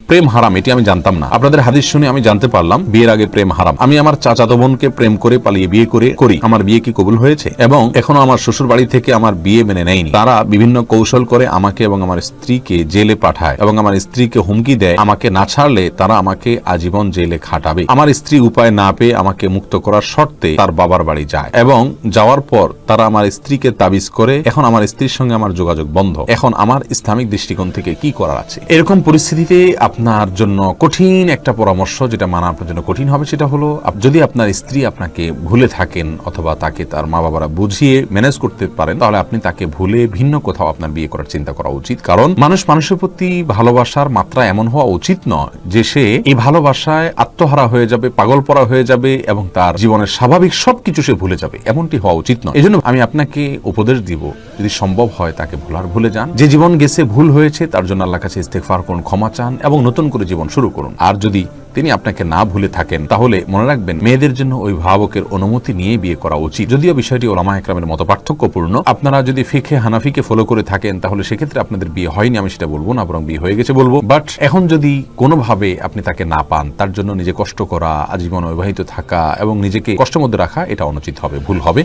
প্রেম হারাম এটি আমি জানতাম না। আপনাদের হাদিস শুনে আমি জানতে পারলাম বিয়ের আগে প্রেম হারাম। আমি আমার চাচাতো বোনকে প্রেম করে পালিয়ে বিয়ে করি। আমার বিয়ে কি কবুল হয়েছে? এবং এখনো আমার শ্বশুর বাড়ি থেকে আমার বিয়ে মেনে নেয়নি। তারা বিভিন্ন কৌশল করে আমাকে এবং আমার স্ত্রীকে জেলে পাঠায় এবং আমার স্ত্রীকে হুমকি দেয় আমাকে না ছাড়লে তারা আমাকে আজীবন জেলে খাটাবে। আমার স্ত্রী উপায় না পেয়ে আমাকে মুক্ত করার শর্তে তার বাবার বাড়ি যায় এবং যাওয়ার পর তারা আমার স্ত্রীকে তাবিজ করে। এখন আমার স্ত্রীর সঙ্গে আমার যোগাযোগ বন্ধ। এখন আমার ইসলামিক দৃষ্টিকোণ থেকে কি করার আছে? এরকম পরিস্থিতিতে আপনার জন্য কঠিন একটা পরামর্শ, যেটা মানা আপনার জন্য কঠিন হবে, সেটা হলো যদি আপনার স্ত্রী আপনাকে ভুলে থাকেন অথবা তাকে তার মা বাবারা বুঝিয়ে ম্যানেজ করতে পারেন, তাহলে আপনি তাকে ভুলে ভিন্ন কোথাও আপনার বিয়ে করার চিন্তা করা উচিত। কারণ মানুষ মানুষের প্রতি ভালোবাসার মাত্রা এমন হওয়া উচিত নয় যে সে এই ভালোবাসায় আত্মহারা হয়ে যাবে, পাগলপরা হয়ে যাবে এবং তার জীবনের স্বাভাবিক সবকিছু সে ভুলে যাবে। এমনটি হওয়া উচিত নয়। এজন্য আমি আপনাকে উপদেশ দিব, যদি সম্ভব হয় তাকে ভুলে যান। যে জীবন গেছে, ভুল হয়েছে, তার জন্য আল্লাহর কাছে ইস্তেগফার করুন, ক্ষমা চান এবং নতুন করে জীবন শুরু করুন। আর যদি তিনি আপনাকে না ভুলে থাকেন, তাহলে মনে রাখবেন মেয়েদের জন্য অভিভাবকের অনুমতি নিয়ে বিয়ে করা উচিত। যদিও বিষয়টি ওলামা একরামের মত পার্থক্যপূর্ণ। আপনারা যদি ফিকহে হানাফিকে ফলো করে থাকেন, তাহলে সেক্ষেত্রে আপনাদের বিয়ে হয়নি আমি সেটা বলবো না, বরং বিয়ে হয়ে গেছে বলবো। বাট এখন যদি কোনোভাবে আপনি তাকে না পান, তার জন্য নিজে কষ্ট করা, আজীবন অবিবাহিত থাকা এবং নিজেকে কষ্টের মধ্যে রাখা, এটা অনুচিত হবে, ভুল হবে।